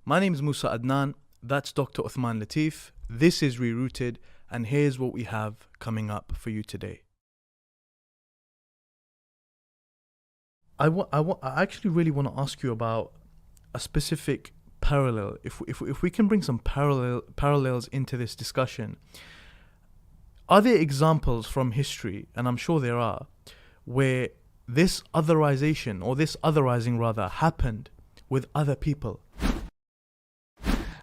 My name is Musa Adnan, that's Dr. Uthman Latif, this is Rerouted, and here's what we have coming up for you today. I actually really want to ask you about a specific parallel. If we can bring some parallels into this discussion, are there examples from history, and I'm sure there are, where this otherization, or this otherizing rather, happened with other people?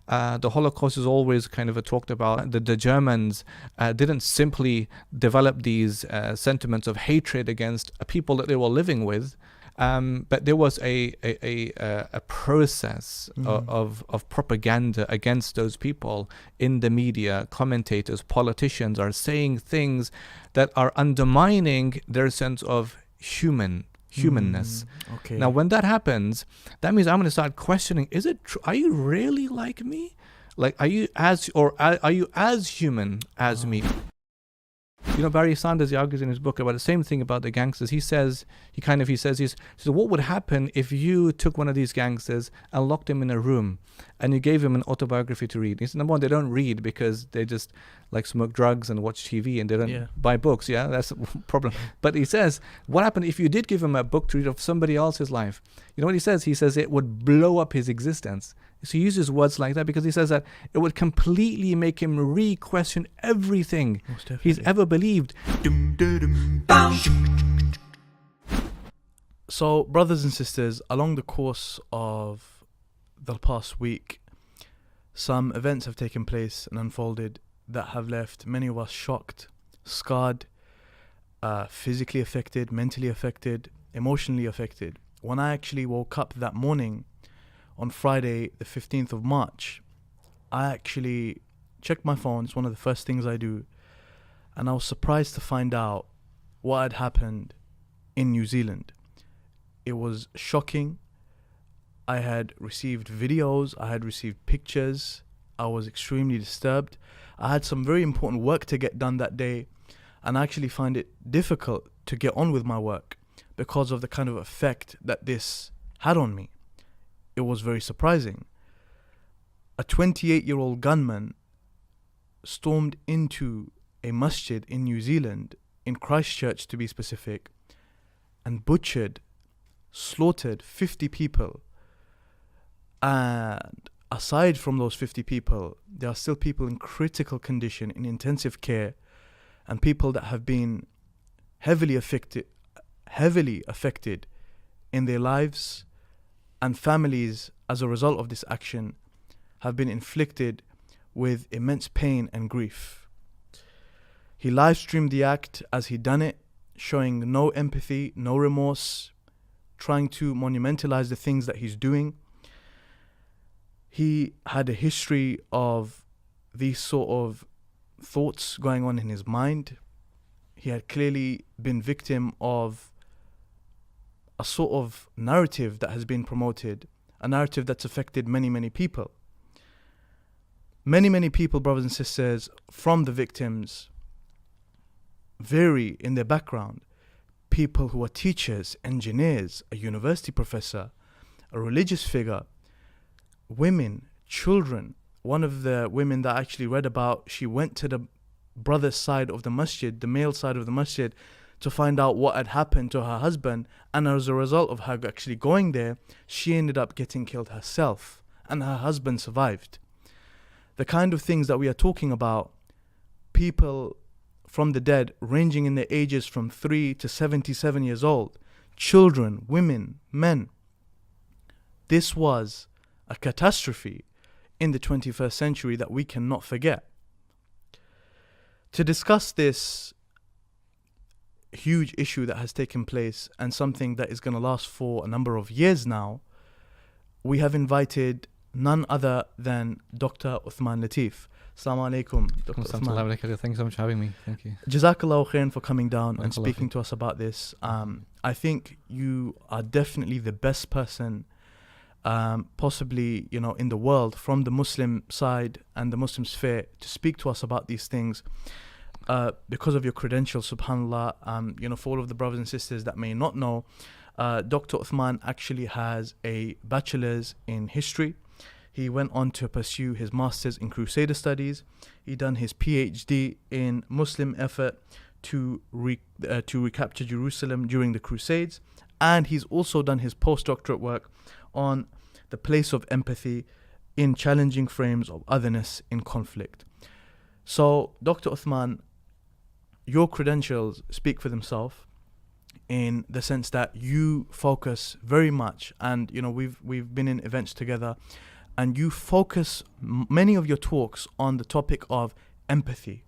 The Holocaust is always kind of talked about. The Germans didn't simply develop these sentiments of hatred against people that they were living with, but there was a process of propaganda against those people in the media. Commentators, politicians are saying things that are undermining their sense of humanness. Okay. Now, when that happens, that means I'm going to start questioning: is it true? Are you really like me? Like, are you as human as me? You know, Barry Sanders, he argues in his book about the same thing about the gangsters. He says, what would happen if you took one of these gangsters and locked him in a room and you gave him an autobiography to read? He said, number one, they don't read because they just like smoke drugs and watch TV and they don't buy books. Yeah, that's a problem. But he says, what happened if you did give him a book to read of somebody else's life? You know what he says? He says it would blow up his existence. So he uses words like that because he says that it would completely make him re-question everything he's ever believed. So, brothers and sisters, along the course of the past week, some events have taken place and unfolded that have left many of us shocked, scarred, physically affected, mentally affected, emotionally affected. When I actually woke up that morning, on Friday, the 15th of March, I actually checked my phone. It's one of the first things I do. And I was surprised to find out what had happened in New Zealand. It was shocking. I had received videos. I had received pictures. I was extremely disturbed. I had some very important work to get done that day. And I actually find it difficult to get on with my work because of the kind of effect that this had on me. It was very surprising. A 28-year-old gunman stormed into a masjid in New Zealand, in Christchurch to be specific, and slaughtered 50 people. And aside from those 50 people, there are still people in critical condition, in intensive care, and people that have been heavily affected in their lives, and families as a result of this action have been inflicted with immense pain and grief. He live streamed the act as he done it, showing no empathy, no remorse, trying to monumentalize the things that he's doing. He had a history of these sort of thoughts going on in his mind. He had clearly been victim of a sort of narrative that has been promoted, a narrative that's affected many, many people. Many, many people, brothers and sisters, from the victims vary in their background. People who are teachers, engineers, a university professor, a religious figure, women, children. One of the women that I actually read about, she went to the brother's side of the masjid, the male side of the masjid, to find out what had happened to her husband, and as a result of her actually going there, she ended up getting killed herself, and her husband survived. The kind of things that we are talking about, people from the dead ranging in their ages from 3 to 77 years old, children, women, men. This was a catastrophe in the 21st century that we cannot forget. To discuss this huge issue that has taken place and something that is going to last for a number of years now, we have invited none other than Dr. Uthman Latif. Assalamu alaikum, Dr. Uthman. Thanks so much for having me. Thank you. Jazakallahu khairan for coming down and speaking to us about this. I think you are definitely the best person possibly, in the world from the Muslim side and the Muslim sphere to speak to us about these things. Because of your credentials, subhanAllah, for all of the brothers and sisters that may not know, Dr. Uthman actually has a bachelor's in history. He went on to pursue his master's in Crusader studies. He done his PhD in Muslim effort to recapture Jerusalem during the Crusades, and he's also done his postdoctorate work on the place of empathy in challenging frames of otherness in conflict. So, Dr. Uthman, your credentials speak for themselves in the sense that you focus very much, and you know we've been in events together, and you focus many of your talks on the topic of empathy,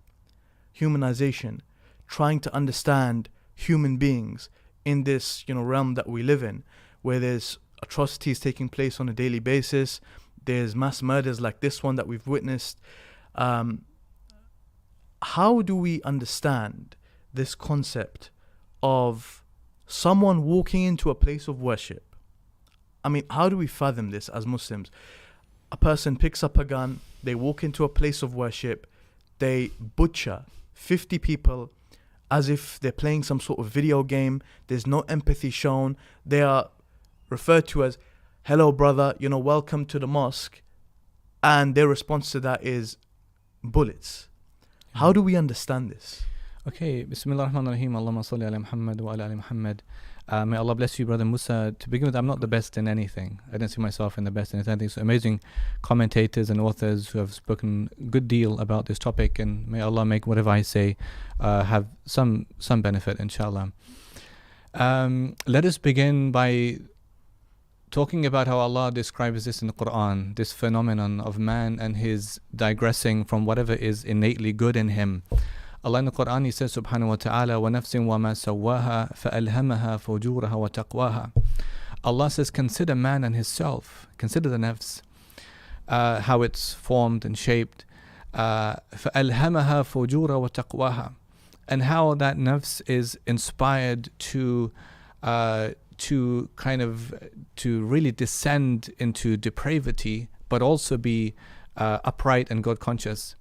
humanization, trying to understand human beings in this realm that we live in, where there's atrocities taking place on a daily basis. There's mass murders like this one that we've witnessed. How do we understand this concept of someone walking into a place of worship? I mean, how do we fathom this as Muslims? A person picks up a gun, they walk into a place of worship, they butcher 50 people as if they're playing some sort of video game. There's no empathy shown. They are referred to as, hello brother, welcome to the mosque. And their response to that is bullets. How do we understand this? Okay, Bismillah ar-Rahman ar-Rahim, Allahumma salli ala Muhammad wa ala ali Muhammad. May Allah bless you, Brother Musa. To begin with, I'm not the best in anything. I don't see myself in the best in anything. So amazing commentators and authors who have spoken a good deal about this topic, and may Allah make whatever I say have some benefit, inshallah. Let us begin by talking about how Allah describes this in the Quran, this phenomenon of man and his digressing from whatever is innately good in him. Allah in the Quran, He says subhanahu wa ta'ala, وَنَفْسٍ وَمَا سَوَّاهَا فَأَلْهَمَهَا فُجُورَهَا وَتَقْوَاهَا. Allah says, consider man and his self, consider the nafs, how it's formed and shaped. فَأَلْهَمَهَا فُجُورَهَا وَتَقْوَاهَا. And how that nafs is inspired to really descend into depravity, but also be upright and God conscious.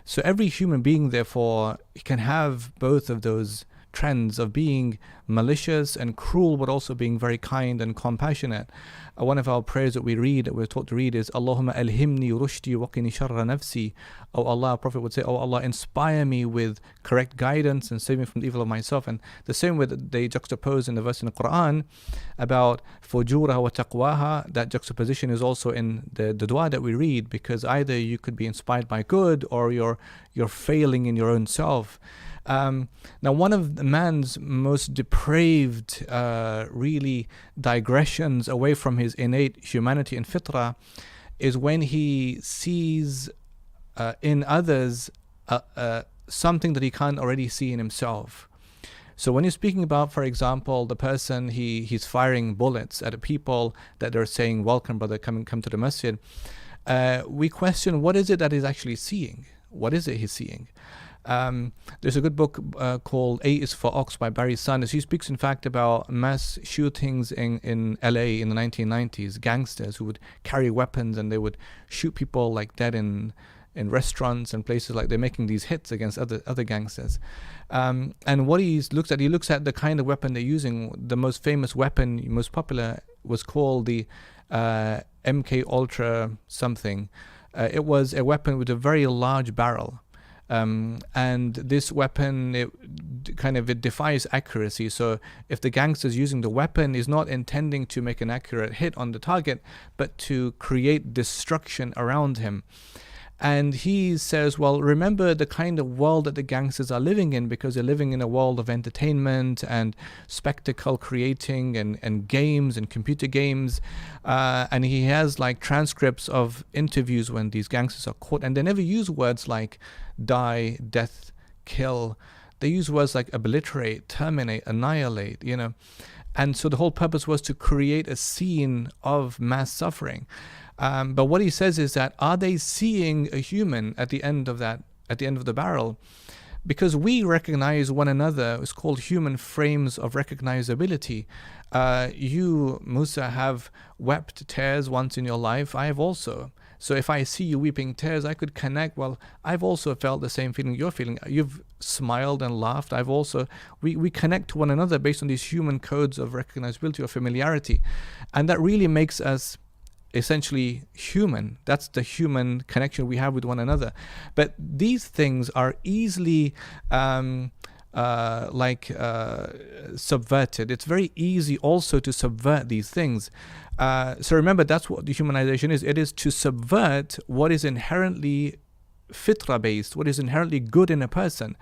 So every human being, therefore, can have both of those trends of being malicious and cruel, but also being very kind and compassionate. One of our prayers that we're taught to read is, Allahumma alhimni rushdi wa qini sharra nafsi. Oh Allah, our Prophet would say, oh Allah, inspire me with correct guidance and save me from the evil of myself. And the same way that they juxtapose in the verse in the Quran about fujuraha wa taqwaha, that juxtaposition is also in the dua that we read, because either you could be inspired by good or you're failing in your own self. Now, one of man's most depraved really digressions away from his innate humanity and fitrah is when he sees in others something that he can't already see in himself. So when you're speaking about, for example, the person, he's firing bullets at people that they're saying, welcome brother, come to the masjid, we question, what is it that he's actually seeing? What is it he's seeing? There's a good book called A is for Ox by Barry Sanders. He speaks, in fact, about mass shootings in LA in the 1990s, gangsters who would carry weapons and they would shoot people like dead in restaurants and places like they're making these hits against other gangsters. And what he looks at the kind of weapon they're using. The most famous weapon, most popular, was called the MK Ultra something. It was a weapon with a very large barrel. And this weapon, it defies accuracy. So if the gangster's using the weapon, is not intending to make an accurate hit on the target, but to create destruction around him. And he says, well, remember the kind of world that the gangsters are living in, because they're living in a world of entertainment and spectacle creating and games and computer games. And he has like transcripts of interviews when these gangsters are caught, and they never use words like die, death, kill. They use words like obliterate, terminate, annihilate, And so the whole purpose was to create a scene of mass suffering. But what he says is that, are they seeing a human at the end of the barrel? Because we recognize one another. It's called human frames of recognizability. You, Musa, have wept tears once in your life. I have also. So if I see you weeping tears, I could connect. Well, I've also felt the same feeling you're feeling. You've smiled and laughed. I've also. We connect to one another based on these human codes of recognizability or familiarity. And that really makes us essentially human. That's the human connection we have with one another. But these things are easily subverted. It's very easy also to subvert these things. So remember, that's what dehumanization is. It is to subvert what is inherently fitra based, what is inherently good in a person.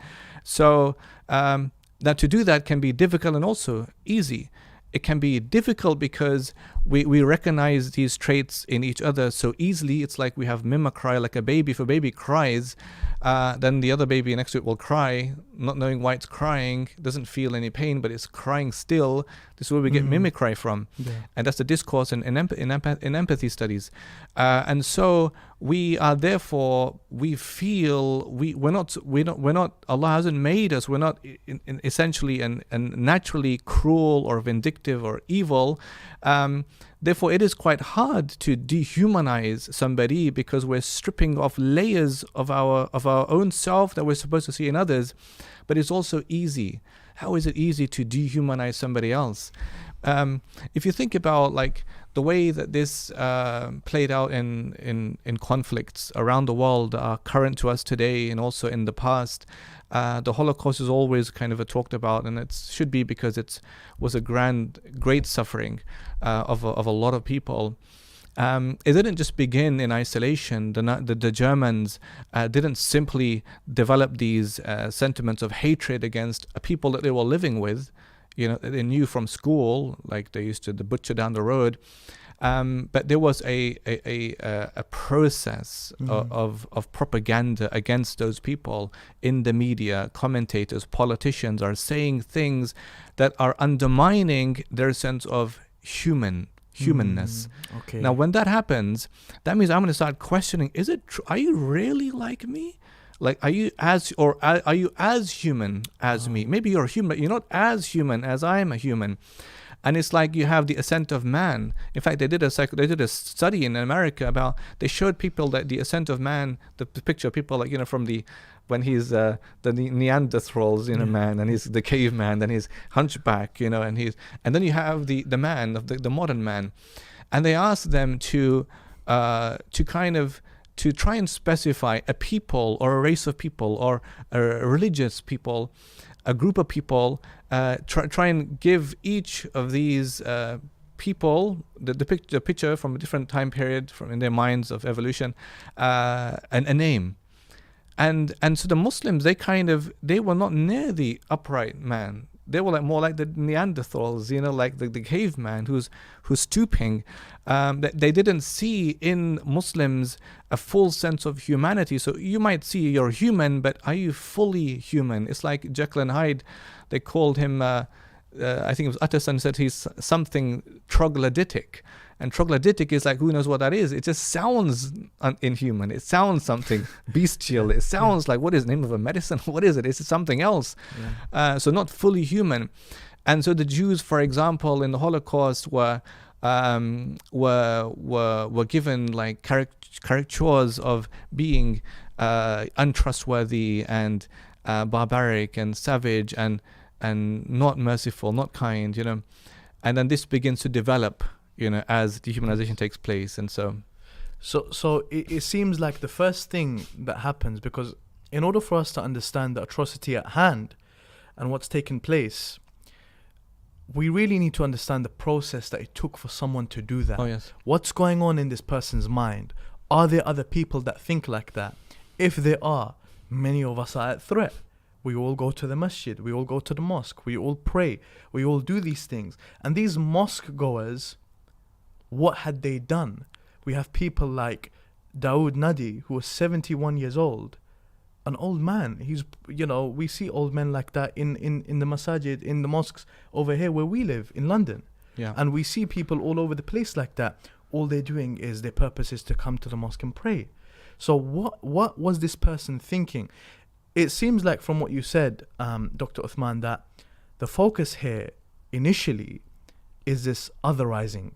So now to do that can be difficult and also easy. It can be difficult because we recognize these traits in each other so easily. It's like we have mimicry, like a baby. If a baby cries, then the other baby next to it will cry, not knowing why it's crying, doesn't feel any pain, but it's crying still. This is where we get mimicry from. Yeah. And that's the discourse in empathy studies. And so we are therefore, we feel, we're not, Allah hasn't made us, we're not essentially and naturally cruel or vindictive or evil. Therefore, it is quite hard to dehumanize somebody because we're stripping off layers of our own self that we're supposed to see in others. But it's also easy. How is it easy to dehumanize somebody else? If you think about like the way that this played out in conflicts around the world that are current to us today and also in the past, the Holocaust is always kind of talked about, and it should be because it was a great suffering of a lot of people. It didn't just begin in isolation. The Germans didn't simply develop these sentiments of hatred against a people that they were living with, that they knew from school, like they used to the butcher down the road. But there was a process of propaganda against those people in the media. Commentators, politicians are saying things that are undermining their sense of humanness. Okay. Now, when that happens, that means I'm going to start questioning: is it true? Are you really like me? Like, are you as human as me? Maybe you're human. You're not as human as I am a human. And it's like you have the ascent of man. In fact, they did a study in America about, they showed people that the ascent of man, the picture of people like, from when he's the Neanderthals, man, and he's the caveman, then he's hunchback, and then you have the man of the modern man. And they asked them to try and specify a people or a race of people or a religious people, a group of people, try and give each of these people the picture from a different time period from in their minds of evolution, a name. And so the Muslims, they were not near the upright man. They were more like the Neanderthals, like the caveman who's stooping. They didn't see in Muslims a full sense of humanity. So you might see you're human, but are you fully human? It's like Jekyll and Hyde. They called him, I think it was Utterson said he's something troglodytic. And troglodytic is like, who knows what that is? It just sounds inhuman. It sounds something bestial. It sounds like, what is the name of a medicine? What is it? It's something else. Yeah. So not fully human. And so the Jews, for example, in the Holocaust were given like caricatures of being untrustworthy and barbaric and savage and not merciful, not kind, And then this begins to develop, as dehumanization takes place. And so it seems like the first thing that happens, because in order for us to understand the atrocity at hand and what's taken place, we really need to understand the process that it took for someone to do that. Oh, yes. What's going on in this person's mind? Are there other people that think like that? If there are, many of us are at threat. We all go to the masjid, we all go to the mosque, we all pray, we all do these things. And these mosque goers, what had they done? We have people like Dawood Nadi, who was 71 years old, an old man. He's, we see old men like that in the masajid, in the mosques over here where we live in London. Yeah. And we see people all over the place like that. All they're doing is their purpose is to come to the mosque and pray. So what was this person thinking? It seems like from what you said, Dr. Uthman, that the focus here initially is this otherizing.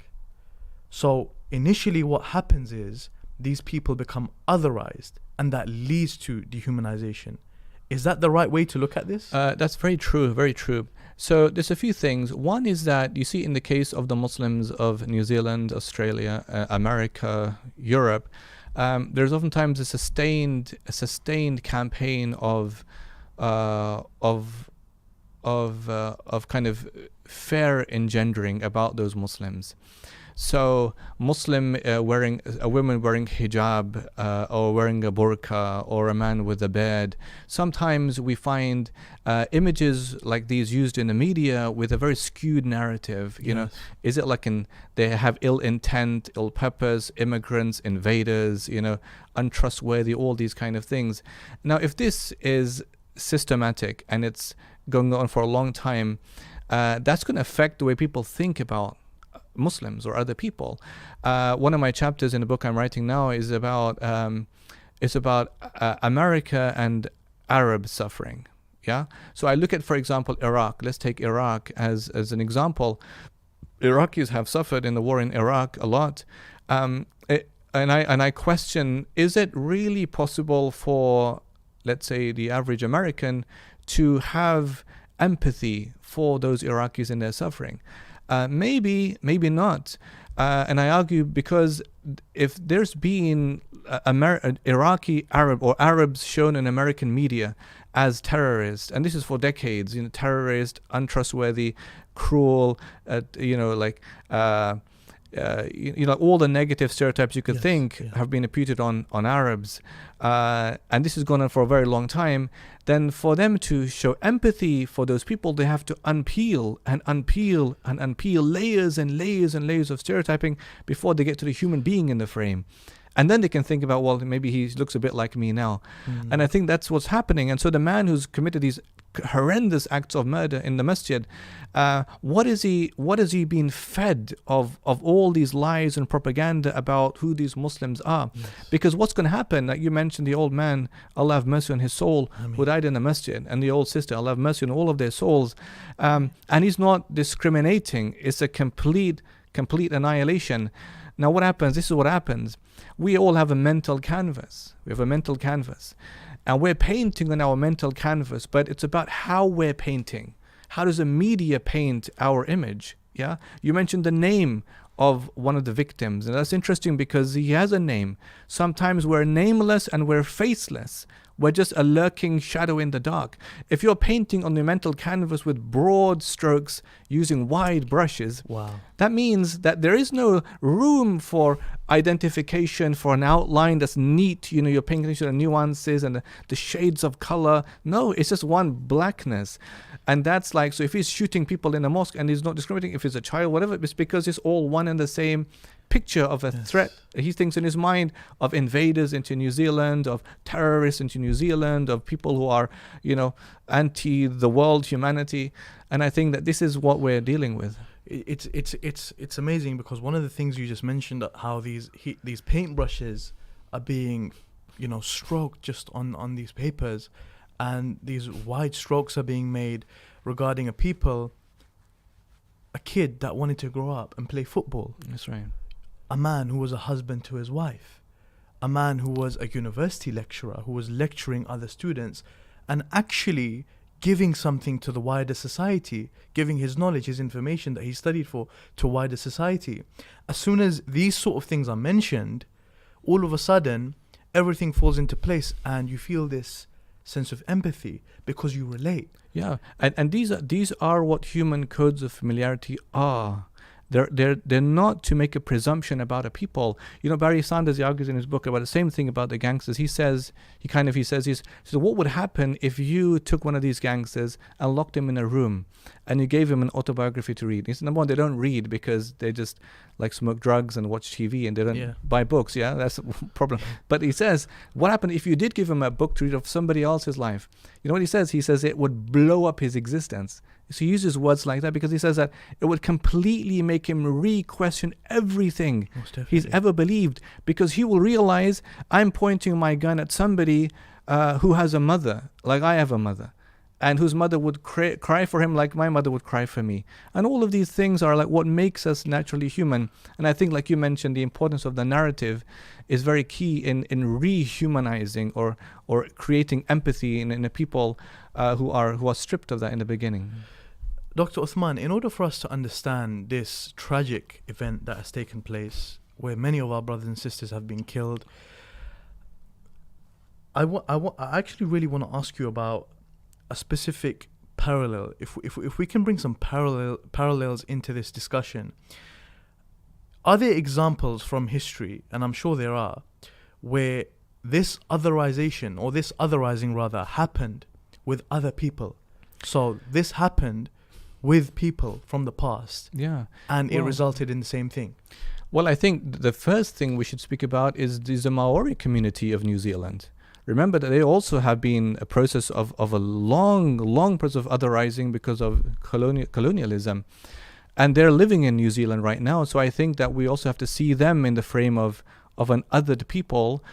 So initially what happens is these people become otherized, and that leads to dehumanization. Is that the right way to look at this? That's very true, very true. So there's a few things. One is that you see in the case of the Muslims of New Zealand, Australia, America, Europe, there's oftentimes a sustained campaign of kind of fair engendering about those Muslims. So women wearing hijab, or wearing a burqa, or a man with a beard. Sometimes we find images like these used in the media with a very skewed narrative. You know, is it like they have ill intent, ill purpose, immigrants, invaders, untrustworthy, all these kind of things. Now, if this is systematic and it's going on for a long time, that's going to affect the way people think about Muslims or other people. One of my chapters in the book I'm writing now is about America and Arab suffering. Yeah. So I look at, for example, Iraq. Let's take Iraq as an example. Iraqis have suffered in the war in Iraq a lot, and I question: is it really possible for, let's say, the average American to have empathy for those Iraqis in their suffering? Maybe not. And I argue because if there's been Iraqi Arab or Arabs shown in American media as terrorists, and this is for decades, terrorist, untrustworthy, cruel, all the negative stereotypes you could think have been imputed on Arabs, and this has gone on for a very long time, then for them to show empathy for those people, they have to unpeel layers and layers and layers of stereotyping before they get to the human being in the frame. And then they can think about, well, maybe he looks a bit like me now. And I think that's what's happening. And so the man who's committed these horrendous acts of murder in the masjid, what is he being fed of all these lies and propaganda about who these Muslims are? Because what's going to happen, like you mentioned, the old man, Allah have mercy on his soul, who died in the masjid, and the old sister, Allah have mercy on all of their souls, and he's not discriminating. It's a complete annihilation. Now what happens? This is what happens. We all have a mental canvas. We have a mental canvas. And we're painting on our mental canvas, but it's about how we're painting. How does the media paint our image? Yeah. You mentioned the name of one of the victims, and that's interesting because he has a name. Sometimes we're nameless and we're faceless. We're just a lurking shadow in the dark. If you're painting on the mental canvas with broad strokes using wide brushes, that means that there is no room for identification, for an outline that's neat. You're paying attention to the nuances and the shades of color. No, it's just one blackness. And that's like, so if he's shooting people in a mosque and he's not discriminating, if it's a child, whatever, it's because it's all one and the same picture of a threat. He thinks in his mind of invaders into New Zealand, of terrorists into New Zealand, of people who are, anti the world, humanity. And I think that this is what we're dealing with. It's amazing because one of the things you just mentioned, how these paintbrushes are being, stroked just on these papers, and these wide strokes are being made regarding a kid that wanted to grow up and play football. That's right. A man who was a husband to his wife, a man who was a university lecturer who was lecturing other students and actually giving something to the wider society, giving his knowledge, his information that he studied for to wider society. As soon as these sort of things are mentioned, all of a sudden everything falls into place and you feel this sense of empathy because you relate. Yeah, and these are what human codes of familiarity are. They're not to make a presumption about a people. Barry Sanders, he argues in his book about the same thing about the gangsters. He says, so what would happen if you took one of these gangsters and locked him in a room and you gave him an autobiography to read? He said, number one, they don't read because they just like smoke drugs and watch TV and they don't buy books. Yeah, that's a problem. But he says, what happened if you did give him a book to read of somebody else's life? You know what he says? He says it would blow up his existence. So he uses words like that because he says that it would completely make him re-question everything he's ever believed, because he will realize, I'm pointing my gun at somebody who has a mother, like I have a mother. and whose mother would cry for him like my mother would cry for me. And all of these things are like what makes us naturally human. And I think, like you mentioned, the importance of the narrative is very key in rehumanizing or creating empathy in the people who are stripped of that in the beginning. Dr. Uthman, in order for us to understand this tragic event that has taken place, where many of our brothers and sisters have been killed, I actually really want to ask you about a specific parallel. If we can bring some parallels into this discussion, are there examples from history, and I'm sure there are, where this otherization or this otherizing rather happened with other people? So this happened with people from the past, and it resulted in the same thing. Well, I think the first thing we should speak about is the Maori community of New Zealand. Remember that they also have been a process of a long process of otherizing because of colonialism. And they're living in New Zealand right now. So I think that we also have to see them in the frame of an othered people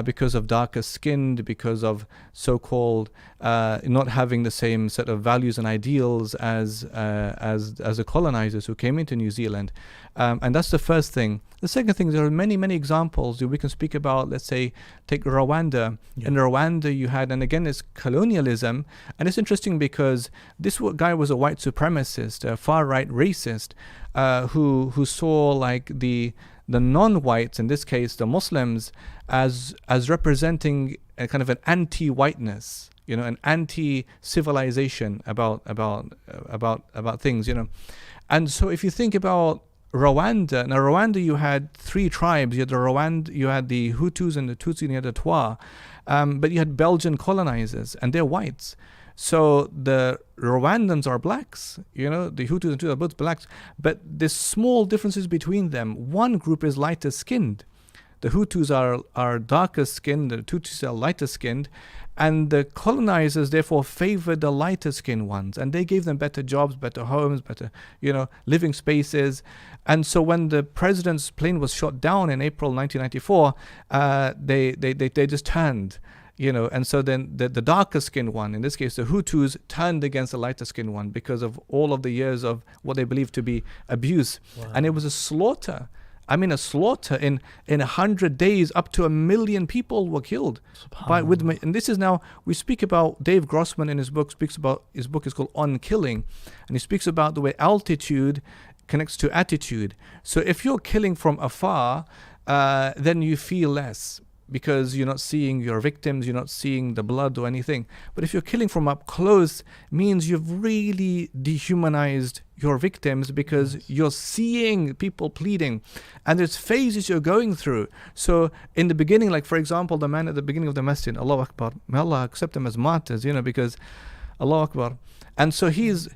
because of darker skinned, because of so-called not having the same set of values and ideals as the colonizers who came into New Zealand. And that's the first thing. The second thing, there are many examples that we can speak about. Let's say, take Rwanda. Yeah. In Rwanda you had, and again it's colonialism, and it's interesting because this guy was a white supremacist, a far-right racist, who saw like the non-whites, in this case the Muslims, as representing a kind of an anti-whiteness, an anti-civilization about things, And so if you think about Rwanda, now Rwanda you had three tribes. You had the Hutus and the Tutsi, and you had the Twa, but you had Belgian colonizers, and they're whites. So the Rwandans are blacks, the Hutus and Tutsis are both blacks, but there's small differences between them. One group is lighter skinned. The Hutus are darker skinned, the Tutsis are lighter skinned, and the colonizers therefore favored the lighter skinned ones, and they gave them better jobs, better homes, better, living spaces. And so when the president's plane was shot down in April 1994, they just turned. And so then the darker skinned one, in this case the Hutus, turned against the lighter skinned one because of all of the years of what they believed to be abuse. Wow. And it was a slaughter. A slaughter in 100 days, up to 1 million people were killed. And this is now, we speak about, Dave Grossman in his book his book is called On Killing, and he speaks about the way altitude connects to attitude. So if you're killing from afar, then you feel less, because you're not seeing your victims, you're not seeing the blood or anything. But if you're killing from up close, means you've really dehumanized your victims, because you're seeing people pleading, and there's phases you're going through. So in the beginning, like for example, the man at the beginning of the masjid, Allahu Akbar, may Allah accept them as martyrs, because Allahu Akbar. And so he's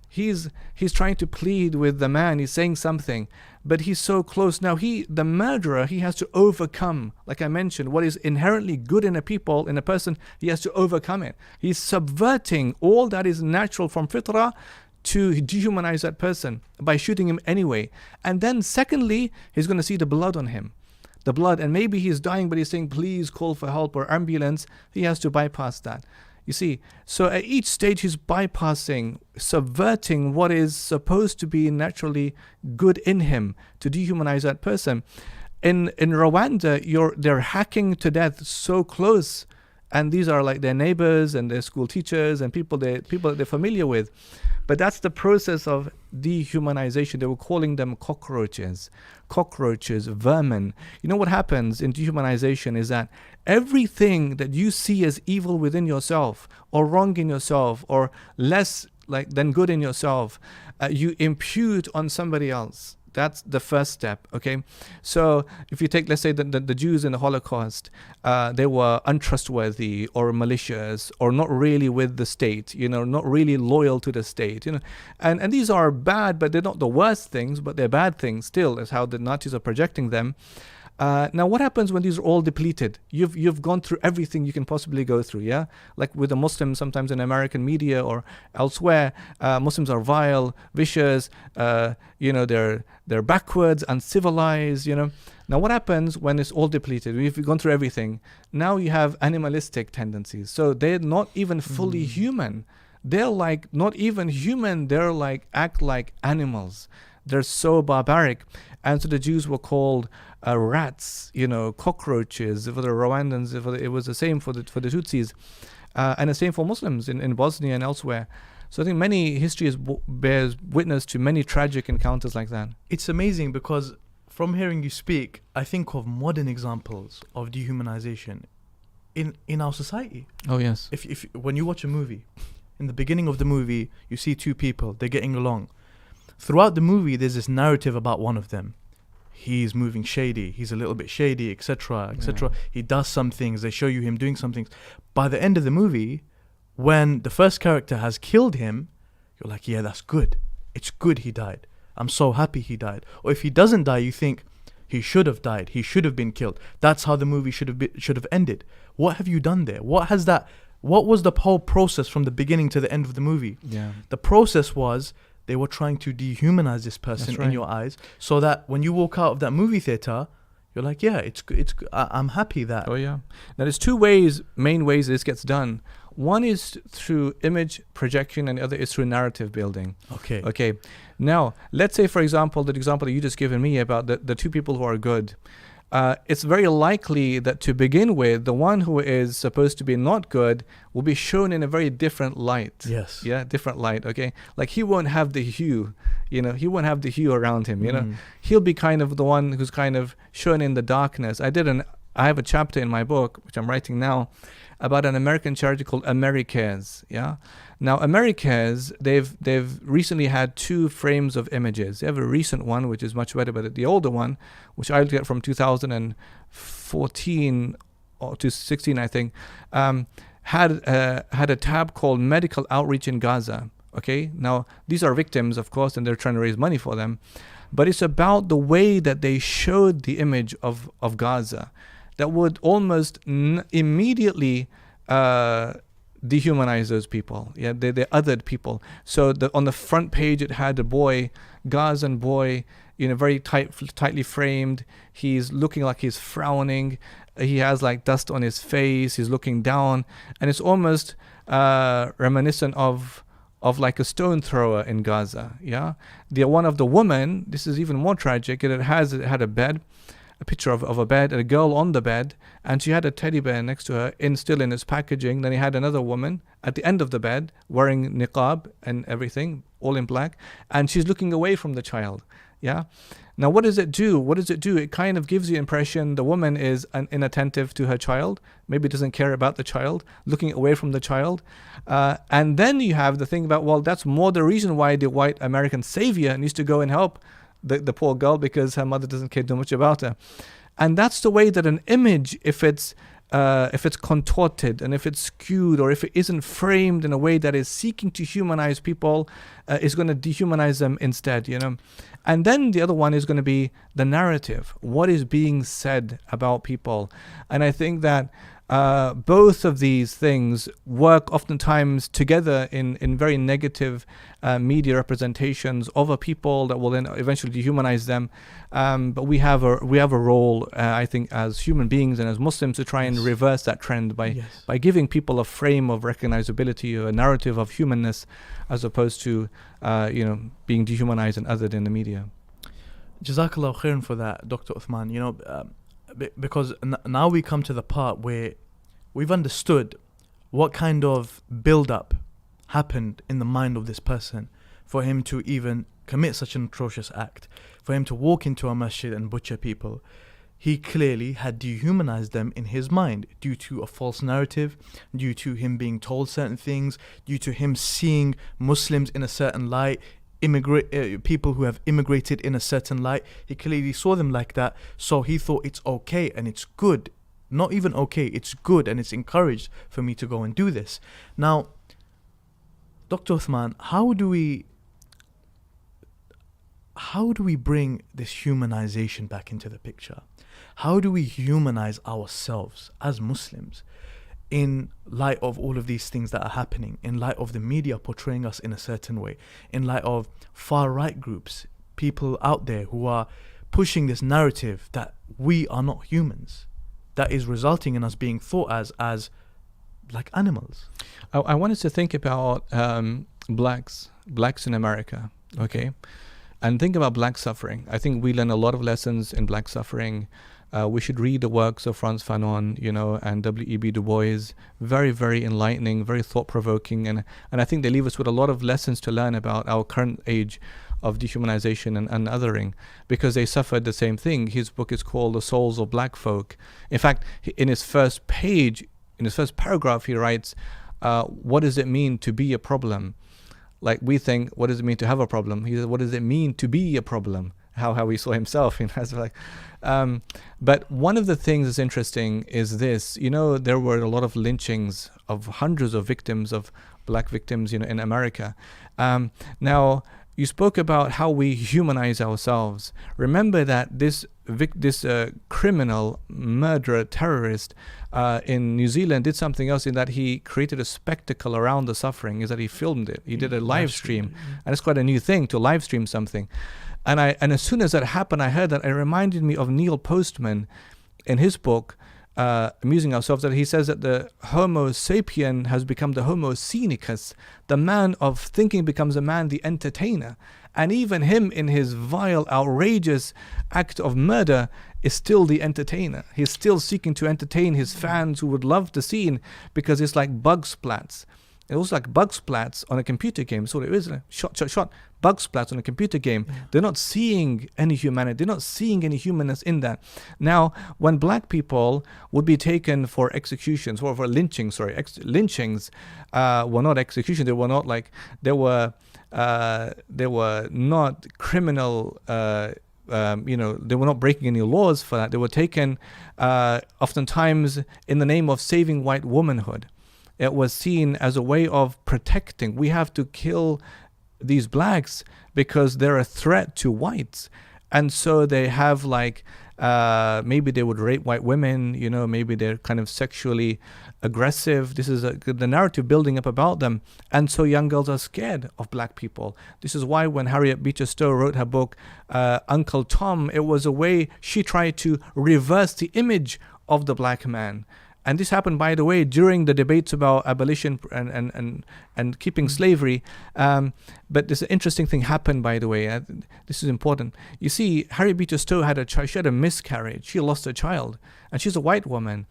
trying to plead with the man, he's saying something, but he's so close. Now the murderer, he has to overcome, like I mentioned, what is inherently good in a person, he has to overcome it. He's subverting all that is natural from fitrah to dehumanize that person by shooting him anyway. And then secondly, he's going to see the blood on him. The blood, and maybe he's dying, but he's saying, please call for help or ambulance. He has to bypass that. You see, so at each stage he's bypassing, subverting what is supposed to be naturally good in him to dehumanize that person. In Rwanda, they're hacking to death so close, and these are like their neighbors and their school teachers and people that they're familiar with. But that's the process of dehumanization. They were calling them cockroaches, vermin. You know what happens in dehumanization is that everything that you see as evil within yourself, or wrong in yourself, or less than good in yourself, you impute on somebody else. That's the first step, okay? So if you take, let's say, the Jews in the Holocaust, they were untrustworthy or malicious or not really with the state, not really loyal to the state, And these are bad, but they're not the worst things, but they're bad things still, is how the Nazis are projecting them. Now, what happens when these are all depleted? You've gone through everything you can possibly go through, yeah? Like with the Muslims, sometimes in American media or elsewhere, Muslims are vile, vicious, they're backwards, uncivilized, Now, what happens when it's all depleted? We've gone through everything. Now you have animalistic tendencies. So they're not even fully human. they're like not even human. They're like act like animals. They're so barbaric. And so the Jews were called rats, cockroaches. For the Rwandans, it was the same for the Tutsis, and the same for Muslims in Bosnia and elsewhere. So I think many history bears witness to many tragic encounters like that. It's amazing because from hearing you speak, I think of modern examples of dehumanization in our society. Oh yes. If when you watch a movie, in the beginning of the movie, you see two people, they're getting along. Throughout the movie, there's this narrative about one of them. He's moving shady, he's a little bit shady, etc., etc. Yeah. He does some things, they show you him doing some things. By the end of the movie, when the first character has killed him, you're like, yeah, that's good. It's good he died. I'm so happy he died. Or if he doesn't die, you think he should have died. He should have been killed. That's how the movie should have ended. What have you done there? What was the whole process from the beginning to the end of the movie? Yeah. The process was they were trying to dehumanize this person That's right. in your eyes, so that when you walk out of that movie theater, you're like, yeah, it's I'm happy that. Oh yeah. Now there's two main ways this gets done. One is through image projection, and the other is through narrative building. Okay. Now, let's say, for example, the example that you just given me about the two people who are good. It's very likely that to begin with, the one who is supposed to be not good will be shown in a very different light. Yes. Yeah, different light. Okay. Like he won't have the hue, he won't have the hue around him, He'll be kind of the one who's kind of shown in the darkness. I have a chapter in my book, which I'm writing now, about an American charity called Americares. Yeah. Now, Americares, they've recently had two frames of images. They have a recent one, which is much better, but the older one, which I looked at from 2014 or to 16, I think, had a tab called Medical Outreach in Gaza. Okay. Now, these are victims, of course, and they're trying to raise money for them. But it's about the way that they showed the image of Gaza that would almost immediately dehumanize those people. Yeah, they're othered people. So on the front page, it had a boy, Gazan boy, very tightly framed. He's looking like he's frowning. He has like dust on his face. He's looking down, and it's almost reminiscent of like a stone thrower in Gaza. Yeah, the one of the woman. This is even more tragic. It had a bed. A picture of a bed, a girl on the bed, and she had a teddy bear next to her, still in its packaging. Then he had another woman at the end of the bed wearing niqab and everything, all in black, and she's looking away from the child. Yeah. Now, what does it do? It kind of gives you the impression the woman is inattentive to her child, maybe doesn't care about the child, looking away from the child. And then you have the thing about, well, that's more the reason why the white American savior needs to go and help the poor girl, because her mother doesn't care too much about her. And that's the way that an image, if it's contorted and if it's skewed, or if it isn't framed in a way that is seeking to humanize people, is going to dehumanize them instead, And then the other one is going to be the narrative. What is being said about people? And I think that both of these things work oftentimes together in very negative media representations of a people that will then eventually dehumanize them. But we have a role, I think, as human beings and as Muslims, to try and reverse that trend by giving people a frame of recognizability, a narrative of humanness, as opposed to being dehumanized and othered in the media. Jazakallah khairan for that, Dr. Uthman. Because now we come to the part where we've understood what kind of build-up happened in the mind of this person for him to even commit such an atrocious act, for him to walk into a masjid and butcher people. He clearly had dehumanized them in his mind due to a false narrative, due to him being told certain things, due to him seeing Muslims in a certain light, people who have immigrated in a certain light. He clearly saw them like that, so he thought it's okay and it's good. Not even okay, it's good and it's encouraged for me to go and do this. Now, Dr. Uthman, how do we bring this humanization back into the picture? How do we humanize ourselves as Muslims in light of all of these things that are happening, in light of the media portraying us in a certain way, in light of far-right groups, people out there who are pushing this narrative that we are not humans, that is resulting in us being thought as like animals. I wanted to think about blacks in America, okay? And think about black suffering. I think we learn a lot of lessons in black suffering. We should read the works of Frantz Fanon, you know, and W.E.B. Du Bois. Very, very enlightening, very thought-provoking. And I think they leave us with a lot of lessons to learn about our current age of dehumanization and othering, because they suffered the same thing. His book is called The Souls of Black Folk. In fact, in his first page, in his first paragraph, he writes, what does it mean to be a problem? Like we think, what does it mean to have a problem? He says, what does it mean to be a problem? How he saw himself. You know, it's like, but one of the things that's interesting is this. You know, there were a lot of lynchings of hundreds of victims, of black victims, you know, in America. Now, you spoke about how we humanize ourselves. Remember that this criminal, murderer, terrorist in New Zealand did something else, in that he created a spectacle around the suffering, is that he filmed it. He did a live stream. And it's quite a new thing to live stream something. And as soon as that happened, I heard that it reminded me of Neil Postman in his book, Amusing Ourselves, that he says that the Homo sapien has become the Homo scenicus. The man of thinking becomes a man, the entertainer. And even him, in his vile, outrageous act of murder, is still the entertainer. He's still seeking to entertain his fans who would love the scene, because it's like bug splats. It was like bug splats on a computer game. So it is a shot, bug splats on a computer game. Yeah. They're not seeing any humanity. They're not seeing any humanness in that. Now, when black people would be taken for executions, or for lynchings, lynchings were not execution. They were not like, they were not criminal, you know, they were not breaking any laws for that. They were taken oftentimes in the name of saving white womanhood. It was seen as a way of protecting. We have to kill these blacks because they're a threat to whites. And so they have like, maybe they would rape white women, you know, maybe they're kind of sexually aggressive. This is the narrative building up about them. And so young girls are scared of black people. This is why when Harriet Beecher Stowe wrote her book, Uncle Tom, it was a way she tried to reverse the image of the black man. And this happened, by the way, during the debates about abolition and keeping slavery. But this interesting thing happened, by the way. This is important. You see, Harriet Beecher Stowe had a child. She had a miscarriage. She lost her child. And she's a white woman.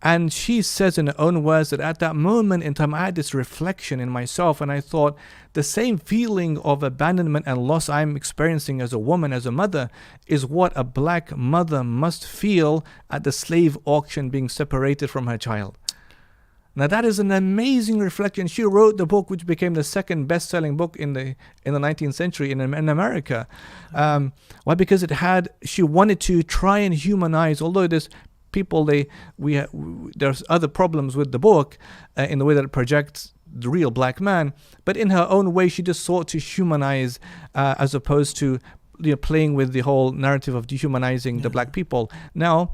And she says in her own words that at that moment in time, I had this reflection in myself, and I thought the same feeling of abandonment and loss I'm experiencing as a woman, as a mother, is what a black mother must feel at the slave auction, being separated from her child. Now that is an amazing reflection. She wrote the book which became the second best-selling book in the 19th century in America. Why? Because she wanted to try and humanize, although there's people, there's other problems with the book in the way that it projects the real black man, but in her own way she just sought to humanize as opposed to, you know, playing with the whole narrative of dehumanizing the black people. Now,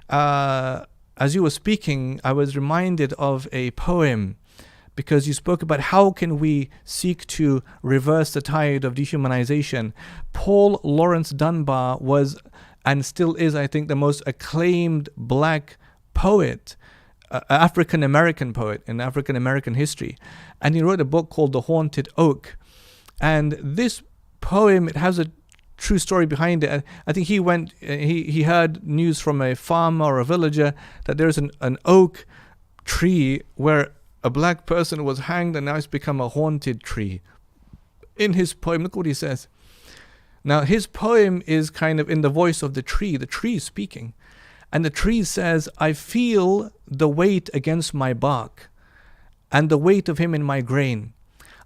as you were speaking, I was reminded of a poem, because you spoke about how can we seek to reverse the tide of dehumanization. Paul Laurence Dunbar was, and still is, I think, the most acclaimed black poet, African-American poet in African-American history. And he wrote a book called The Haunted Oak. And this poem, it has a true story behind it. I think he heard news from a farmer or a villager that there's an oak tree where a black person was hanged, and now it's become a haunted tree. In his poem, look what he says. Now, his poem is kind of in the voice of the tree speaking. And the tree says, I feel the weight against my bark and the weight of him in my grain.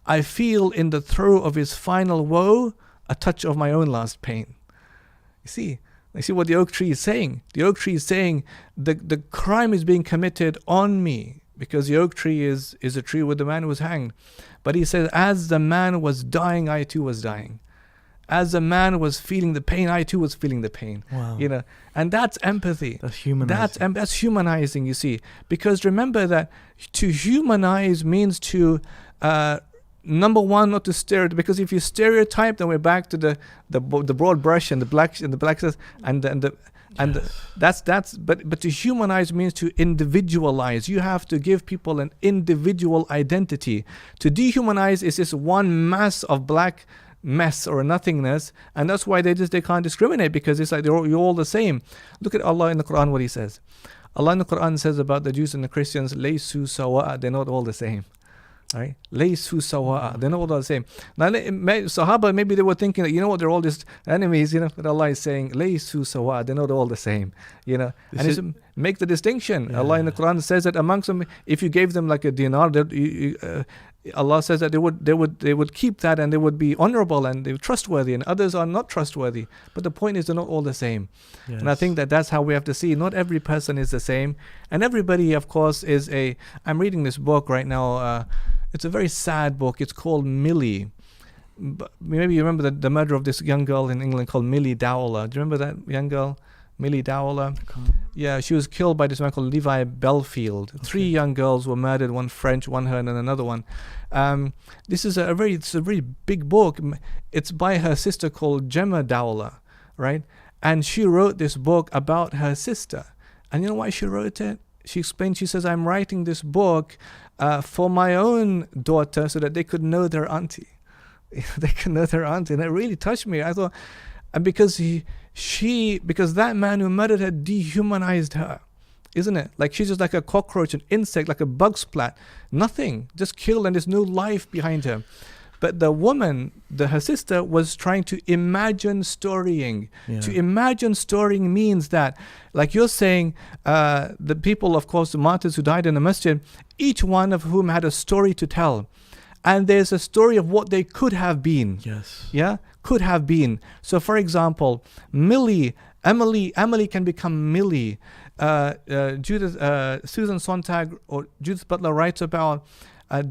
I feel in the throe of his final woe a touch of my own last pain. You see what the oak tree is saying? The oak tree is saying the crime is being committed on me, because the oak tree is a tree where the man was hanged. But he says, as the man was dying, I too was dying. As a man was feeling the pain, I too was feeling the pain. Wow. You know, and that's empathy. That's humanizing. That's humanizing, you see. Because remember that to humanize means to, number one, not to stereotype. Because if you stereotype, then we're back to the broad brush and the black and the And Yes. but to humanize means to individualize. You have to give people an individual identity. To dehumanize is just one mass of black mess or nothingness, and that's why they can't discriminate, because it's like you're all the same. Look at Allah in the Quran, what He says. Allah in the Quran says about the Jews and the Christians, "Laysu sawa'a," they're not all the same. Right? Laysu sawa'a, they're not all the same. Now, Sahaba, maybe they were thinking that, you know what, they're all just enemies, you know, but Allah is saying, "Laysu sawa'a," they're not all the same, you know. This And it's make the distinction. Yeah. Allah in the Quran says that amongst them, if you gave them like a dinar, Allah says that they would keep that, and they would be honorable and they were trustworthy, and others are not trustworthy. But the point is, they're not all the same. Yes. And I think that that's how we have to see. Not every person is the same, and everybody, of course, is a. I'm reading this book right now. It's a very sad book. It's called Millie. Maybe you remember the murder of this young girl in England called Millie Dowler. Do you remember that young girl, Millie Dowler? Yeah, she was killed by this man called Levi Belfield. Okay. 3 young girls were murdered, one French, one her, and another one. This is it's a very big book. It's by her sister called Gemma Dowler, right? And she wrote this book about her sister. And you know why she wrote it? She explained, she says, "I'm writing this book for my own daughter so that they could know their auntie." They could know their auntie. And it really touched me. I thought, and because because that man who murdered her dehumanized her, isn't it? Like she's just like a cockroach, an insect, like a bug splat. Nothing, just killed, and there's no life behind her. But the woman, her sister, was trying to imagine storying. Yeah. To imagine storying means that, like you're saying, the people, of course, the martyrs who died in the masjid, each one of whom had a story to tell. And there's a story of what they could have been. Yes. Yeah? Could have been. So, for example, Emily can become Millie. Susan Sontag or Judith Butler writes about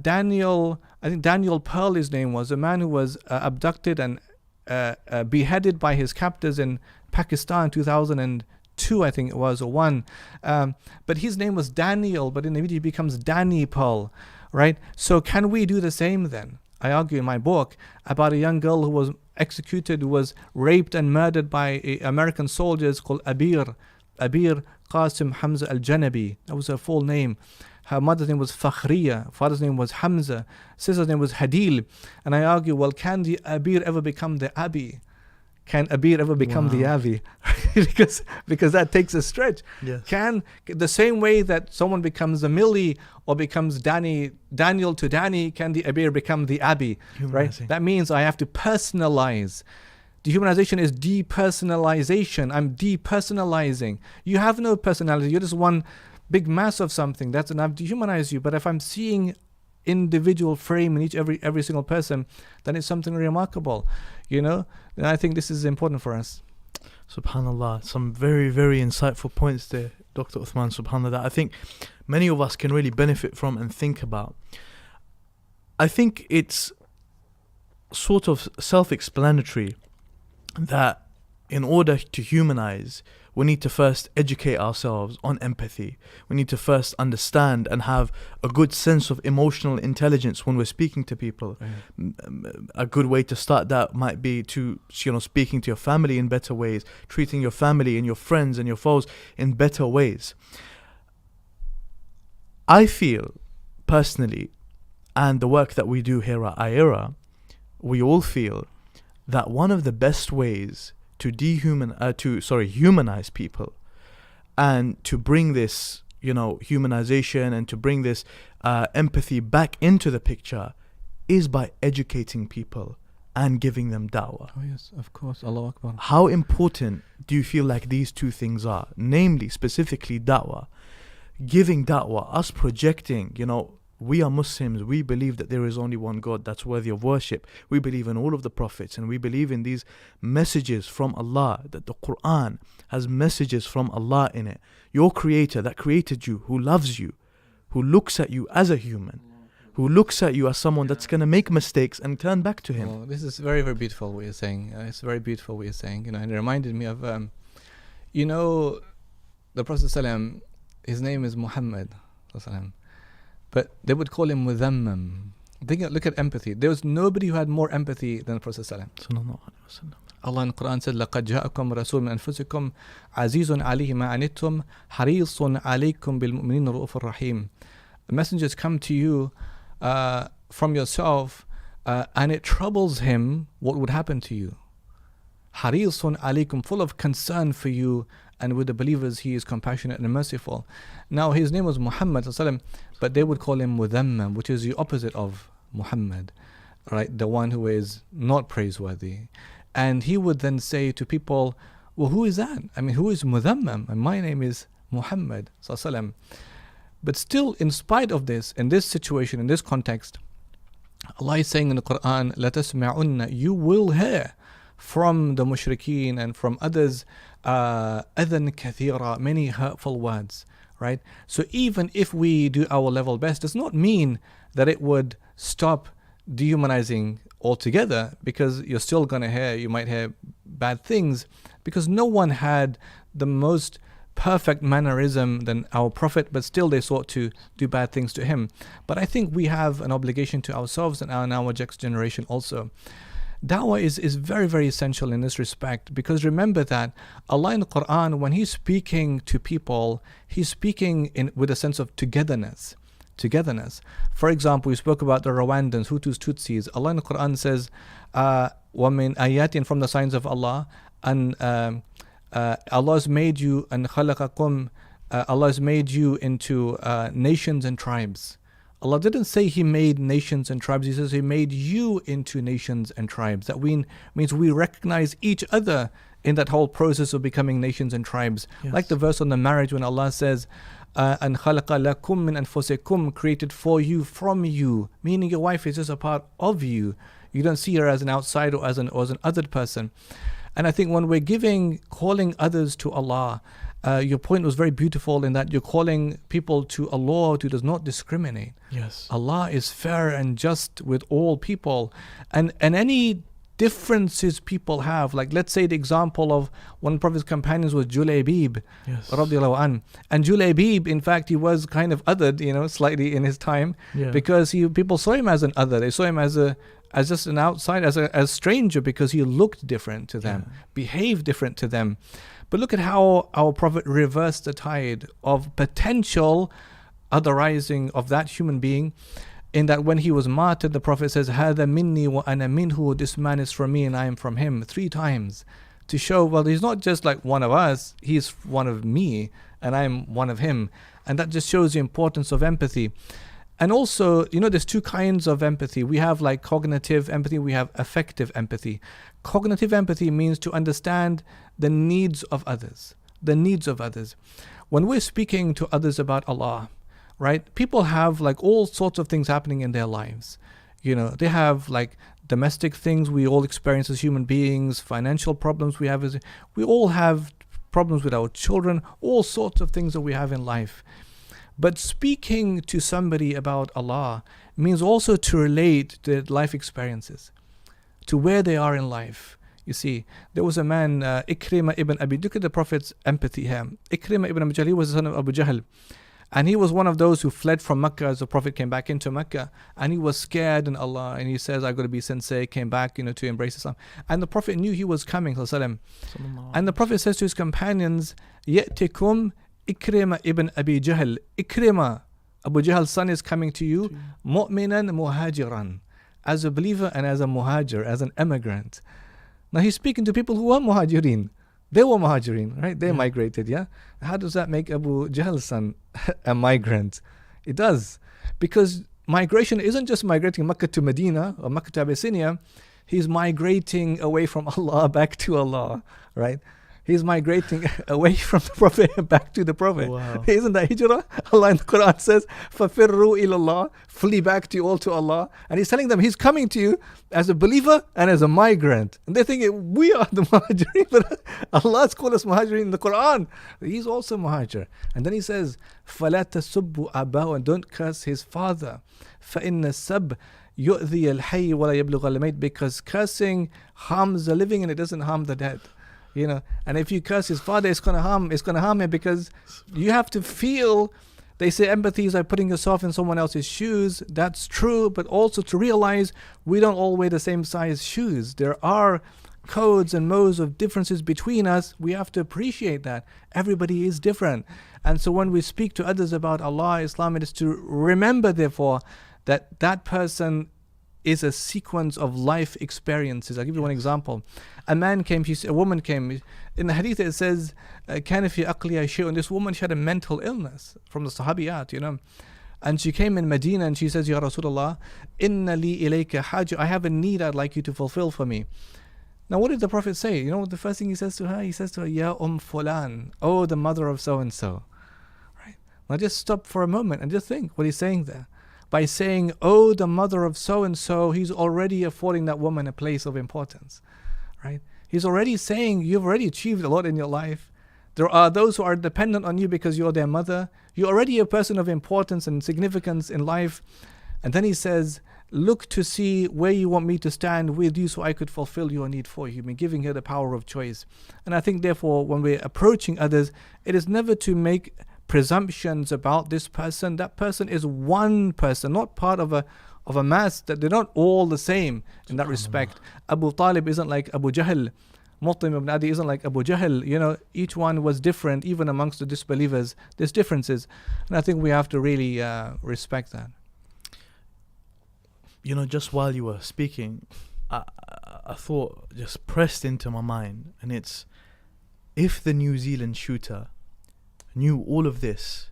Daniel, I think Daniel Pearl, his name was, a man who was abducted and beheaded by his captors in Pakistan in 2002, I think it was, or 1. But his name was Daniel, but in the video he becomes Danny Pearl, right? So can we do the same then? I argue in my book about a young girl who was executed, who was raped and murdered by American soldiers called Abir Qasim Hamza al-Janabi. That was her full name. Her mother's name was Fakhriya, father's name was Hamza, sister's name was Hadil. And I argue, well, can the Abir ever become the Abi? Can Abir ever become the Abi? because that takes a stretch. Yes. Can the same way that someone becomes a Millie or becomes Daniel to Danny, can the Abir become the Abi? Right? That means I have to personalize. Dehumanization is depersonalization. I'm depersonalizing. You have no personality. You're just one big mass of something. That's and I've dehumanized you. But if I'm seeing individual frame in every single person, then it's something remarkable, you know. And I think this is important for us. Subhanallah, some very, very insightful points there, Dr. Uthman. Subhanallah, that I think many of us can really benefit from and think about. I think it's sort of self-explanatory that in order to humanize, we need to first educate ourselves on empathy. We need to first understand and have a good sense of emotional intelligence when we're speaking to people. A good way to start that might be to, speaking to your family in better ways, treating your family and your friends and your foes in better ways. I feel personally, and the work that we do here at IERA, we all feel that one of the best ways to humanize people and to bring this, humanization and to bring this empathy back into the picture is by educating people and giving them da'wah. Oh yes, of course. Allahu Akbar. How important do you feel like these two things are? Namely, specifically da'wah. Giving da'wah, us projecting, we are Muslims, we believe that there is only one God that's worthy of worship. We believe in all of the prophets and we believe in these messages from Allah, that the Quran has messages from Allah in it. Your creator that created you, who loves you, who looks at you as a human, who looks at you as someone that's going to make mistakes and turn back to him. Oh, this is very, very beautiful what you're saying. It's very beautiful what you're saying. And it reminded me of, the Prophet ﷺ, his name is Muhammad ﷺ. But they would call him Mudhammam. Look at empathy. There was nobody who had more empathy than the Prophet ﷺ. Allah in the Quran said, لَقَدْ جَاءَكُمْ رَسُولٌ مِنْ أَنفُسِكُمْ عَزِيزٌ عَلَيْهِ مَا عَنِتُّمْ حَرِيصٌ عَلَيْكُمْ بِالْمُؤْمِنِينَ رَءُوفٌ رَحِيمٌ. The messengers come to you from yourself, and it troubles him what would happen to you. حَرِيصٌ عَلَيْكُمْ, full of concern for you, and with the believers he is compassionate and merciful. Now his name was Muhammad ﷺ, but they would call him Mudhammam, which is the opposite of Muhammad, right? The one who is not praiseworthy. And he would then say to people, well, who is that? I mean, who is Mudhammam? And my name is Muhammad ﷺ. But still, in spite of this, in this situation, in this context, Allah is saying in the Quran, لَتَسْمَعُنَّ, you will hear from the mushrikeen and from others, أَذًا كَثِيرًا, many hurtful words, right? So even if we do our level best, does not mean that it would stop dehumanizing altogether, because you're still going to hear, you might hear bad things, because no one had the most perfect mannerism than our Prophet, but still they sought to do bad things to him. But I think we have an obligation to ourselves and our next generation also. Dawah is very, very essential in this respect, because remember that Allah in the Quran, when he's speaking to people, he's speaking with a sense of togetherness. For example, we spoke about the Rwandans, Hutus, Tutsis. Allah in the Quran says, وَمِنْ آيَاتٍ, from the signs of Allah, and Allah has made you, and خَلَقَكُمْ, Allah has made you into nations and tribes. Allah didn't say he made nations and tribes. He says he made you into nations and tribes. That means we recognize each other in that whole process of becoming nations and tribes. Yes. Like the verse on the marriage when Allah says, and خَلَقَ لَكُم مِّنْ أَنفُسِكُم, created for you from you, meaning your wife is just a part of you. You don't see her as an outsider or as an other person. And I think when we're calling others to Allah, your point was very beautiful in that you're calling people to a Lord who does not discriminate. Yes. Allah is fair and just with all people. And any differences people have, like let's say the example of one of the Prophet's companions was Julaybib, Yes. radiallahu an. And Julaybib, in fact, he was kind of othered, slightly in his time, because people saw him as an other. They saw him as just an outsider, as a stranger, because he looked different to them, behaved different to them. But look at how our Prophet reversed the tide of potential otherizing of that human being, in that when he was martyred, the Prophet says, هَذَا مِنِّي وَأَنَا مِنْهُ, this man is from me and I am from him, 3 times, to show, well, he's not just like one of us, he's one of me and I'm one of him. And that just shows the importance of empathy. And also, there's 2 kinds of empathy. We have like cognitive empathy, we have affective empathy. Cognitive empathy means to understand the needs of others. When we're speaking to others about Allah, right? People have like all sorts of things happening in their lives. They have like domestic things we all experience as human beings, financial problems we all have problems with our children, all sorts of things that we have in life. But speaking to somebody about Allah means also to relate to their life experiences, to where they are in life. You see, there was a man, Ikrimah ibn Abi, look at the Prophet's empathy here. Ikrimah ibn Abi Jahl, he was the son of Abu Jahl. And he was one of those who fled from Mecca as the Prophet came back into Mecca. And he was scared in Allah. And he says, I've got to be sincere, came back, to embrace Islam. And the Prophet knew he was coming, sallallahu. And the Prophet says to his companions, يَأْتِكُمْ Ikrimah ibn Abi Jahl. Ikrimah, Abu Jahl's son, is coming to you, mu'minan muhajiran, as a believer and as a muhajir, as an immigrant. Now he's speaking to people who are muhajirin. They were muhajirin, right? They migrated, How does that make Abu Jahl's son a migrant? It does. Because migration isn't just migrating Mecca to Medina or Mecca to Abyssinia. He's migrating away from Allah back to Allah, right? He's migrating away from the Prophet back to the Prophet. Wow. Isn't that hijrah? Allah in the Quran says, فَفِرُّوا إِلَى اللَّهِ, flee back to Allah. And he's telling them he's coming to you as a believer and as a migrant. And they're thinking, we are the muhajirin, but Allah's called us muhajirin in the Quran. He's also muhajir. And then he says, فَلَا تَسُبُّوا أَبَاهُ, and don't curse his father. فَإِنَّ السَّبْ يُؤْذِيَ الْحَيِّ وَلَا يَبْلُغَ الْمَيْتِ, because cursing harms the living and it doesn't harm the dead. And if you curse his father, it's gonna harm him, because you have to feel. They say empathy is like putting yourself in someone else's shoes. That's true, but also to realize we don't all wear the same size shoes. There are codes and modes of differences between us, we have to appreciate that everybody is different. And so when we speak to others about Allah, Islam, it is to remember, therefore, that that person is a sequence of life experiences. I'll give you one example. A woman came. In the hadith it says, كَانَ فِي أَقْلِيَا شَيْءٌ. This woman, she had a mental illness from the Sahabiyat, you know. And she came in Medina and she says, Ya Rasulullah, inna li ilayka hajj. I have a need I'd like you to fulfill for me. Now what did the Prophet say? You know the first thing he says to her? He says to her, Ya fulan, oh the mother of so and so. Right? Now just stop for a moment and just think what he's saying there. By saying, oh the mother of so and so, he's already affording that woman a place of importance. Right? He's already saying you've already achieved a lot in your life. There are those who are dependent on you because you're their mother. You're already a person of importance and significance in life. And then he says, look to see where you want me to stand with you so I could fulfill your need for you. You've been giving her the power of choice. And I think therefore when we're approaching others, it is never to make presumptions about this person. That person is one person, not part of a mass. That they're not all the same in that respect. Abu Talib isn't like Abu Jahl. Mut'im ibn Adi isn't like Abu Jahl. You know, each one was different. Even amongst the disbelievers, there's differences. And I think we have to really respect that. You know, just while you were speaking, a thought just pressed into my mind. And it's, if the New Zealand shooter knew all of this,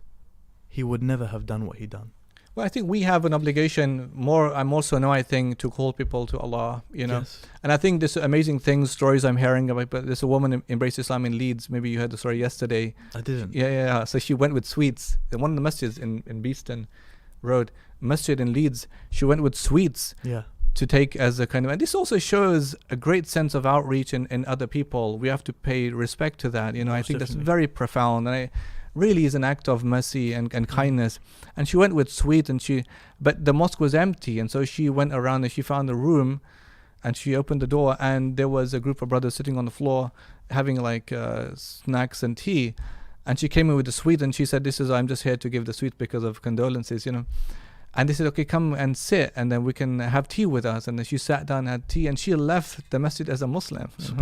he would never have done what he done. Well, I think we have an obligation I'm also now, I think, to call people to Allah, you know. Yes. And I think there's amazing things, stories I'm hearing about, but there's a woman embraced Islam in Leeds. Maybe you heard the story yesterday. I didn't. Yeah. So she went with sweets. In one of the masjids in Beeston Road, masjid in Leeds, she went with sweets. Yeah. To take as a kind of, and this also shows a great sense of outreach in other people. We have to pay respect to that. You know, I think definitely. That's very profound. And really is an act of mercy and kindness. And she went with sweet but the mosque was empty. And so she went around and she found a room and she opened the door and there was a group of brothers sitting on the floor having like snacks and tea. And she came in with the sweet and she said, I'm just here to give the sweet because of condolences, you know. And they said, okay, come and sit and then we can have tea with us. And then she sat down and had tea and she left the masjid as a Muslim. You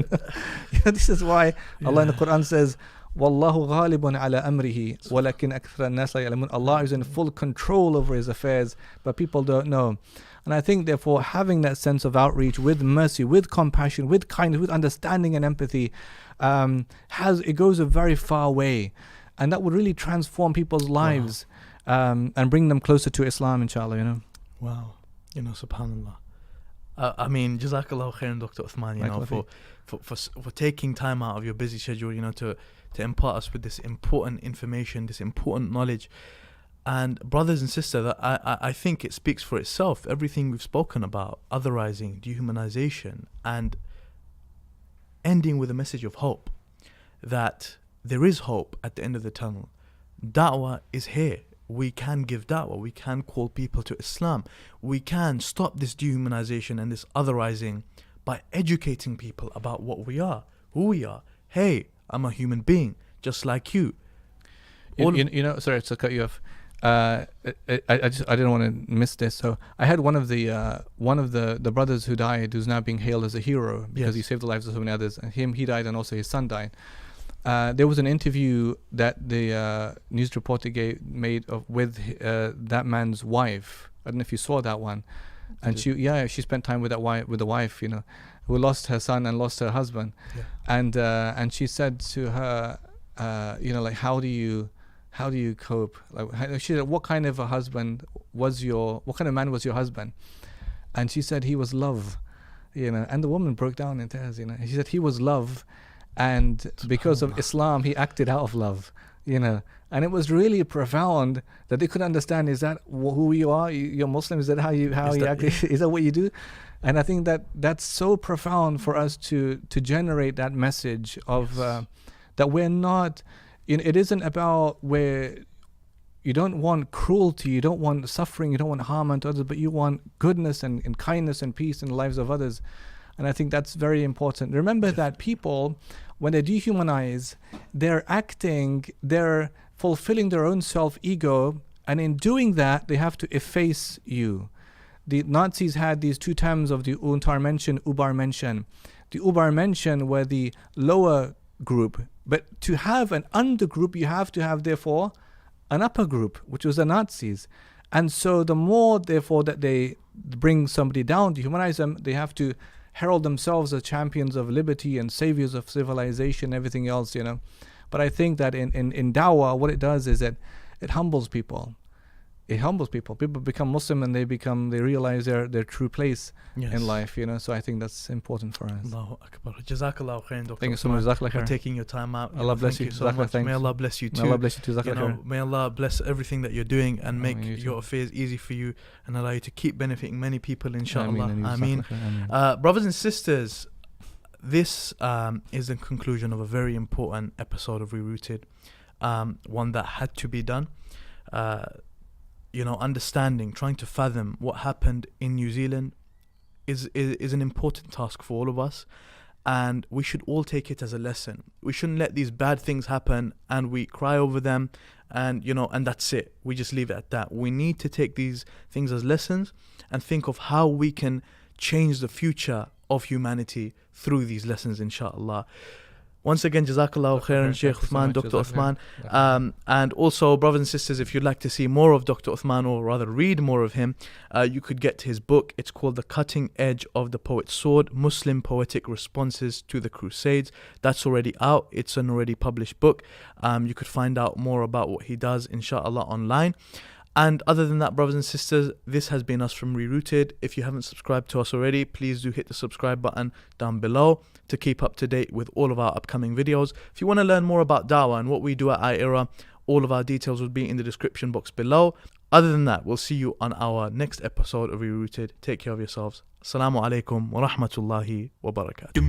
know, this is why Allah in the Quran says, Wallahu ghalibun ala amrihi walakin akthara an-nas la ya'lamun. Allah is in full control over his affairs, but people don't know. And I think therefore having that sense of outreach with mercy, with compassion, with kindness, with understanding and empathy, it goes a very far way. And that would really transform people's lives. And bring them closer to Islam, inshallah, you know. Wow. You know, subhanallah. I mean, Jazakallah khairan, Dr. Uthman, you know, for taking time out of your busy schedule, you know, to impart us with this important information, this important knowledge. And brothers and sisters, I think it speaks for itself. Everything we've spoken about, otherizing, dehumanization, and ending with a message of hope, that there is hope at the end of the tunnel. Da'wah is here. We can give da'wah. We can call people to Islam. We can stop this dehumanization and this otherizing by educating people about what we are, who we are. Hey, I'm a human being, just like you. You know, sorry to cut you off. I didn't want to miss this. So I had one of the brothers who died, who's now being hailed as a hero because he saved the lives of so many others. And he died, and also his son died. There was an interview that the news reporter made with that man's wife. I don't know if you saw that one. And she spent time with the wife, you know, who lost her son and lost her husband. Yeah. And she said to her, you know, like, how do you cope? Like, she said, what kind of man was your husband? And she said he was love, you know. And the woman broke down in tears, you know. She said he was love. And because of Islam, he acted out of love, you know. And it was really profound that they could understand, is that who you are? You're Muslim? Is that how you act? Is that what you do? And I think that's so profound for us to generate that message of that we're not, you know, it isn't about where you don't want cruelty, you don't want suffering, you don't want harm unto others, but you want goodness and kindness and peace in the lives of others. And I think that's very important. Remember that people, when they dehumanize, they're fulfilling their own self-ego, and in doing that, they have to efface you. the Nazis had these two terms of the Untermenschen, Übermenschen. The Übermenschen were the lower group, but to have an undergroup, you have to have, therefore, an upper group, which was the Nazis. And so the more, therefore, that they bring somebody down, dehumanize them, they have to herald themselves as champions of liberty and saviors of civilization, everything else, you know. But I think that in dawah, what it does is that it humbles people. It humbles people. People become Muslim and they realize their true place in life, you know. So I think that's important for us. Allahu Akbar. Jazakallah khairan, Dr. Thank you so much. Jazakallah for khair. taking your time out. Allah bless you. So much. May Allah bless you too. May Allah bless you too. You know, may Allah bless everything that you're doing and make you your affairs easy for you and allow you to keep benefiting many people, inshallah. Ameen. Brothers and sisters, this is the conclusion of a very important episode of Rerouted, one that had to be done. You know, understanding, trying to fathom what happened in New Zealand is an important task for all of us, and we should all take it as a lesson. We shouldn't let these bad things happen and we cry over them and, you know, and that's it. We just leave it at that. We need to take these things as lessons and think of how we can change the future of humanity through these lessons, inshallah. Once again, Jazakallah khairan, Sheikh Uthman, Dr. Uthman. And also, brothers and sisters, if you'd like to see more of Dr. Uthman, or rather read more of him, you could get his book. It's called The Cutting Edge of the Poet's Sword, Muslim Poetic Responses to the Crusades. That's already out. It's an already published book. You could find out more about what he does, inshallah, online. And other than that, brothers and sisters, this has been us from Rerouted. If you haven't subscribed to us already, please do hit the subscribe button down below to keep up to date with all of our upcoming videos. If you want to learn more about Dawah and what we do at iEra, all of our details will be in the description box below. Other than that, we'll see you on our next episode of Rerouted. Take care of yourselves. Assalamu alaikum wa rahmatullahi wa barakatuh.